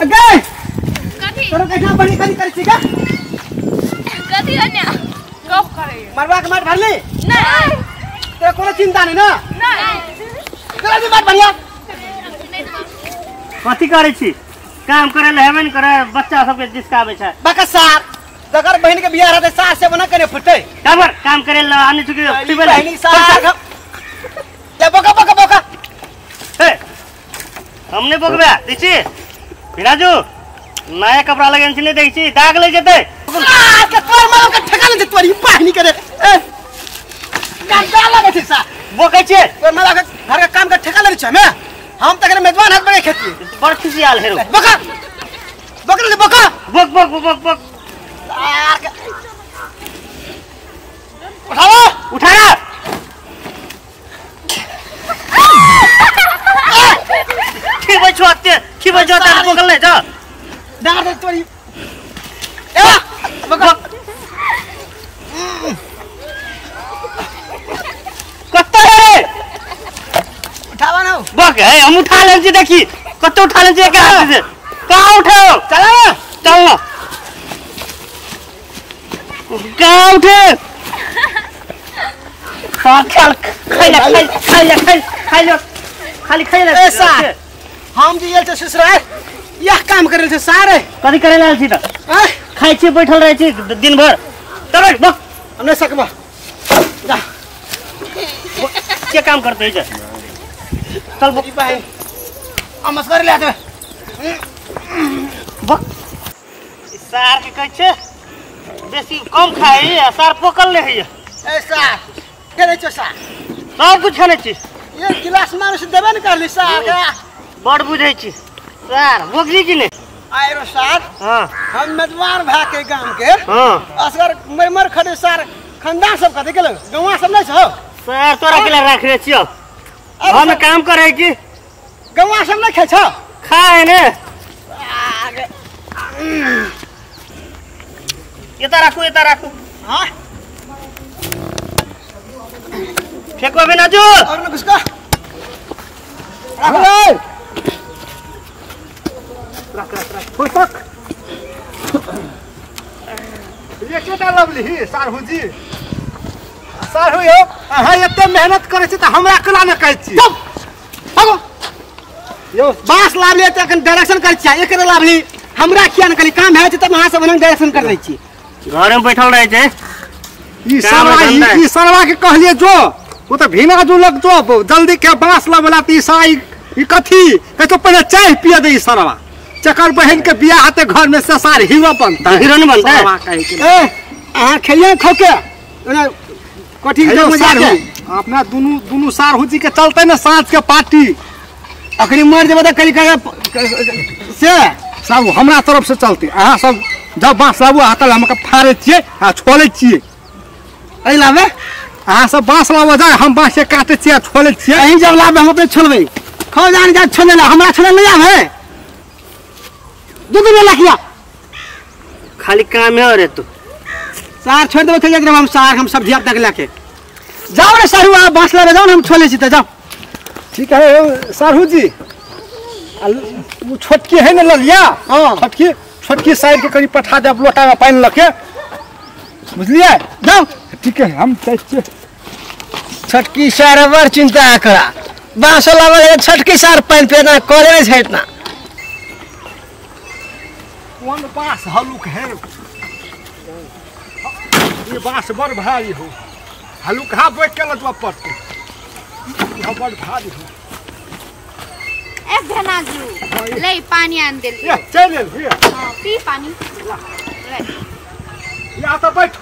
अगे कथी तोरा कैसा बड़ी करे छी का कथी अन्या गप करे मरवा के मार भरली नहीं तेरा कोनो चिंता नहीं ना नहीं तेरा भी मार बढ़िया कथी करे छी काम करे ले हेबे न करे बच्चा सब के जिसकाबे छै बका सार जगर बहन के बियाह रहते सार से बना करे फटे काबर काम करे ले आने चुके बहनी सार ले बोका हे हमने बोकबे दिछि बिराजू नया कपड़ा लगन छी नहीं देखै छी दाग ले जेते के तोर मारो के ठका ले तोरी पाहनी करे काम का लगे छी सा बोकै छी तोर मारो के घर का काम का ठका ले छै मैं हम तक मेजबान हाथ बड़े खेती बड़ खुशी आल हेरो बोका बोका बोक उठा रे की बजोते बोकल ले जा डार दे तोरी ए बोका कत्ता है उठावा ना बोक है हम उठा ले छी देखी कत्ता उठा ले छी के हाथ से कहां उठाओ चल ना कहां उठे खाई ले खाली ऐसा हम जी ये ससुराल यह काम करे छे सारे कथी करे लाल छी त खाई छी बैठल रहे छी दिन भर तब बक हमने सकबा जा क्या काम करते है चल बक भाई हम मस्कर ले आते बक सार के कहै छे बेसी कम खाई सार पोकल ले है ऐसा करे छे सा सब कुछ खाने छी ये गिलास मानुस देबे न करली सार के बड़ बुझै छी सार बोकली कि ने आयरो सार हां हम मेजबान भा के गांव के हां असगर मर खड़े सार खानदान सब कथि गेल गवा सब नै छ सार तोरा के रख रे छियो हम काम करे की गवा सब नै खाइ छ खाए ने ये राखू हां फेंको बिना जो और न किसका रख फुसक ये केटा लवली ही सारहुजी सारहु यो अहाँ एते मेहनत करे छी त हमरा कला न कहै छी भागो यो बास लाभ ले त अखन डायरेक्शन कर छी एकरे लाभली हमरा किया न कली काम है त वहां से बन डायरेक्शन कर दै छी घर में बैठल रहे छे ई सरवा के कहलिए जो वो तो भीना जो लग जो जल्दी के बास लावला ती साई ई कथी कह तो पहले चाय पिया दे सरवा चकर बहन के बियाह हाथे घर में से सार हीरो बनता हीरो नहीं बनता सरवा कहे के ए अहाँ खेलिए खोके कथी हेलो मजा सारहु अपना दुनु सारहु जी के चलते न साँझ के पार्टी अखनी मर जेबे त कली से सब हमरा तरफ से चलते अहाँ सब जब बांस लाबू हाथ हमके फाड़े छिए आ छोड़े छिए एहि लाबे अहाँ सब बांस लाबो जाए हम बांस से काटे छिए छोड़े छिए अहीं जब लाबे हम अपने छोड़बे खौ जान जा छोड़े ला हमरा छोड़े नहीं आवे दू दिन लखिया खाली काम है रे तू सार छोड़ देबे त हम सार हम सब्जी अब तक लेके जाओ रे सारू आ बांस लाबे जाओ हम छोड़े छी त जाओ ठीक है सारहु जी वो छोटकी है न ललिया हां छोटकी साइड के करी पठा दे लोटा में पानी लके बुझलिए जाओ ठीक है हम चाहिए छटकी सार बर चिंता करा बांस लाबे छटकी सार पानी पेना करे नहीं छैटना कौन बांस हलुक है ये बांस बड़ भारी हो हलुक हा बैठ के लजवा पड़ते ये बड़ भारी हो ए भेनाजू ले पानी आन दे ये चल ले हां पी पानी या तो बैठ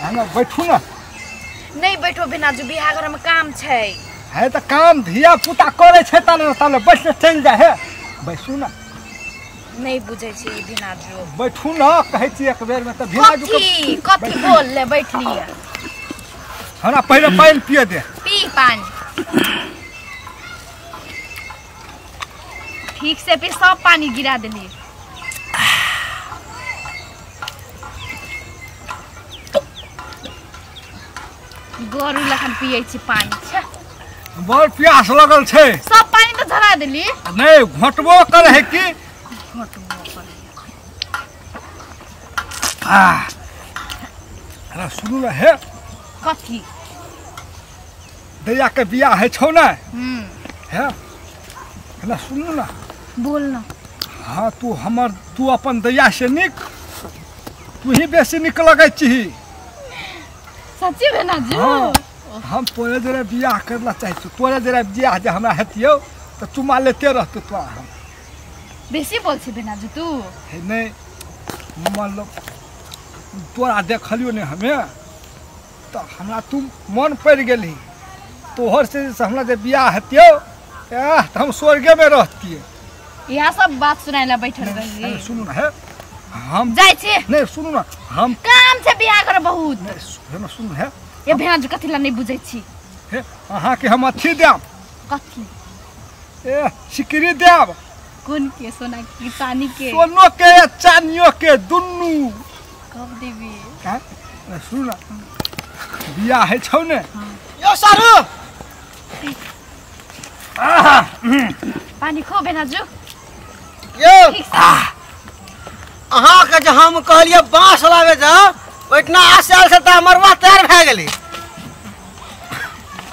हम बैठू ना नहीं बैठो भेनाजू बियाह घर में काम छै है तो काम धिया पुता करे छै तले बैठ चल जा है बैठू ना नहीं बुझे छी भेनाजू बैठू ना कहै छी एक बेर में त भेनाजू कथी बोल ले बैठ लिया हमरा पहले पानी पिए दे पी पानी ठीक से पी सब पानी गिरा देली गोरू लखन पिए छी पानी बड़ प्यास लगल छै सब पानी तो धरा देली नहीं घोटबो करे है कि अरे सुनू ना है कथी दैया के बियाह है छौ ना है ना सुनू ना बोल ना हाँ तू अपन दैया से निक तू ही बेसी निक लगे छी सच्ची भेनाजू हाँ हम तोरे जरा बियाह करला चाहे तोरे जरा बियाह जे हमरा हेतियो तो तू मान लेते रहते तो हम बेसी बोल छी भेनाजू तू है नहीं मान लो तोरा देखलियो ने हमें तो हमरा तू मन पड़ गेली तोहर से हमरा जे बियाह हेतियो तो हम स्वर्गे में रहतिए यहाँ सब बात सुनाइला बैठल रही सुनू ना है हम जाय छी नहीं सुनू ना हम काम से बियाह कर बहुत नहीं सुनू है ये भेनाजू कथी ला नहीं बुझै छी हे अहाँ के हम अथी देब कथी ए सिकरी देब कौन के सोना की चांदी के सोनो के चानियो के दुन्नू कब देबी का सुन ना बियाह है छौ ने यो सारू पानी खो भेनाजू यो ठीक से अहाँ के जे हम कहलिए बांस लावे जाओ ओइतना आसल से त मरवा तैयार भए गेली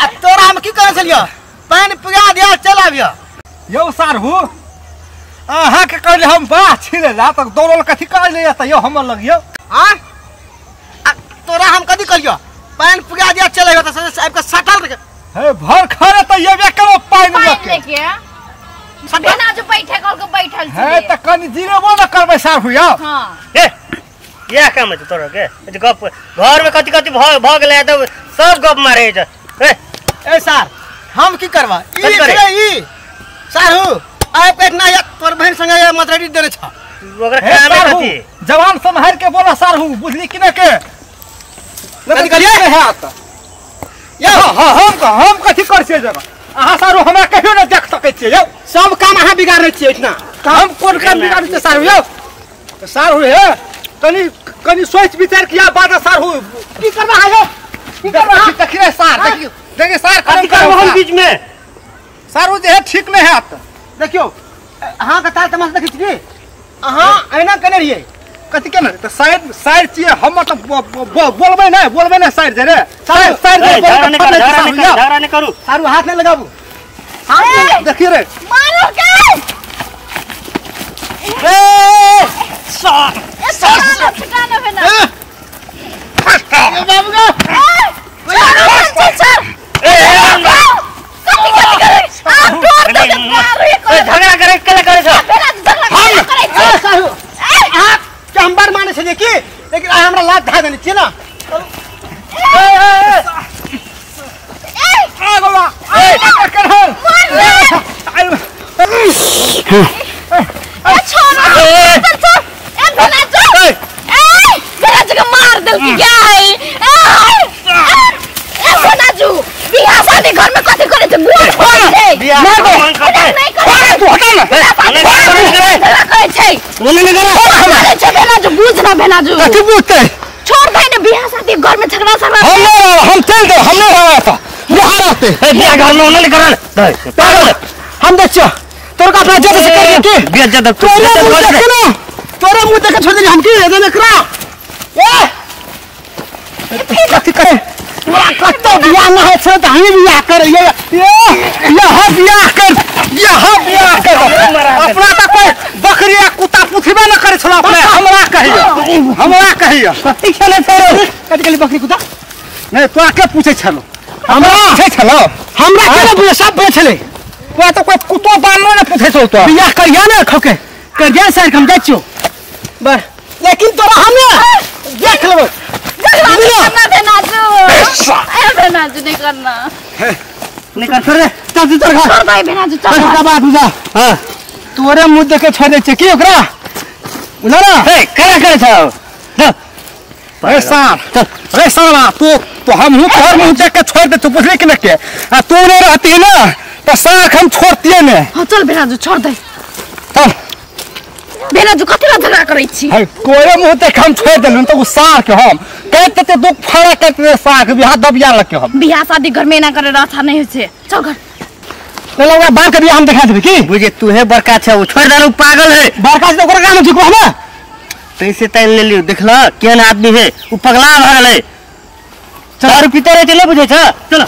आ तोरा हम की करे छलियो पानी पिया दिया चल आबियो यो सारू अहाँ के कहले हम बाह छिले ला तक दौड़ल कथी कर ले त यो हमर लगियो हां आ तोरा हम कथी कहलियो पानी पिया दिया चल आबियो त साहब के सटल रखे हे भर खरे त ये बे करो पानी पानी लेके लेके भेनाजू बैठे कल के बैठल छी हे त कनी जिरेबो न करबै सारू यो हां ए यह काम है तोरा के गप घर में कथी कथी भ गेलै त सब गप मारे छ ए सर हम की करबा कथी करे? ई सारू आप के इतना तोर बहन संगे मतरेडी देने छ ओकरा हे काम है सारू कथी जवान संभाल के बोला सारू बुझली कि न के कथी करिए? है त यो हम कथी कर से जगह अहाँ सारू हमरा कहियो न देख सकै छियै यो सब काम अहाँ बिगाड़ छियै इतना काम कोन काम बिगाड़ छै सारू यो सारू हे कनी सोच विचार किया बात सारू की करबा है यो की करबा देखिए सार देखिए सार कथी करबो हम बीच में सारू जे है ठीक नहीं है त देखियो अहाँ के ताल तमाशा देखै छी अहाँ एना कने रहिए कथी के न त साइड छियै हम त बोलबै नै साइड जे रे साइड झगड़ा नहीं करू सारू हाथ नहीं लगाबू ए, देखिए रे मारो के ए सर ए सोना ठिकाना भेना ए बाबू गा चल कथी करे आ तोर के मारो झगड़ा करे करे छ भेनाजू झगड़ा करे सारू अहाँ के हम बार माने छलिए की लेकिन अहाँ हमरा लात धा देने छियै ना आ गोवा ए कर हो ए छोरा चल ए भेनाजू भेनाजू के मार दल की क्या है ए भेनाजू बियाह शादी घर में कथी करे थे बुआ छोड़ दे बियाह कौन करते नहीं करे तू हटा ना झगड़ा करे छै नहीं करे छै भेनाजू बुझ ना भेनाजू कथी पूछते छोड़ दे ने बियाह शादी घर में झगड़ा हम चल दो हम नहीं रहा था यहाँ रहते बियाह घर में नहीं करन हम देखियो तोर का अपना जगह से कर के बियाह ज्यादा तोरे मुंह देखे ना तोरे मुंह देखे छोड़ दे हम की देने करा ए कथी करे तोरा कत्तो बियाह ना है छे त हम बियाह कर ये बियाह कर अपना तो कोई बकरी या कुत्ता पुछबे न करे छला अपने हमरा कहियो कथी खेले छोरो कथी के बकरी कुत्ता नहीं तो आके पूछे छलो हमरा पूछे छलो हमरा के बुझे सब बेचले तो तो कोई कुत्तो बानलो न पूछे छौ तो बियाह करिया ना खोके करिया सर हम जाइयो बस लेकिन तोरा हमें देख लेबो करना भेनाजू ए भेनाजू नहीं करना निकल छोड़ चल चल घर छोड़ दे भेनाजू चल का बात बुझा हां तोरे मुंह देखे छोड़ दे छै की ओकरा बुझला ना ए करा करे छ ए साला तो हम हूं तोहर मुंह देख के छोड़ दे तू पूछले कि न के आ तू नहीं रहती ना तो साख हम छोड़तिए ने हां चल भेनाजू छोड़ दे चल भेनाजू कथी ला झगड़ा करै छी है कोरे मुंह देख हम छोड़ देलन तो सार के हम कहते ते दुख फड़ा कहते साख बियाह दबिया लग के हम बियाह शादी घर में ना करे अच्छा नहीं होय छै चल घर तो लोग बार के बियाह हम दिखा देबे की बुझे तू है बड़का छ वो छोड़ दे पागल है बड़का से ओकरा काम ठीक होबे पैसे तैन ले लियो देखला केन आदमी है वो पगला भरल है दारू पीते रहे चले बुझे छ चलो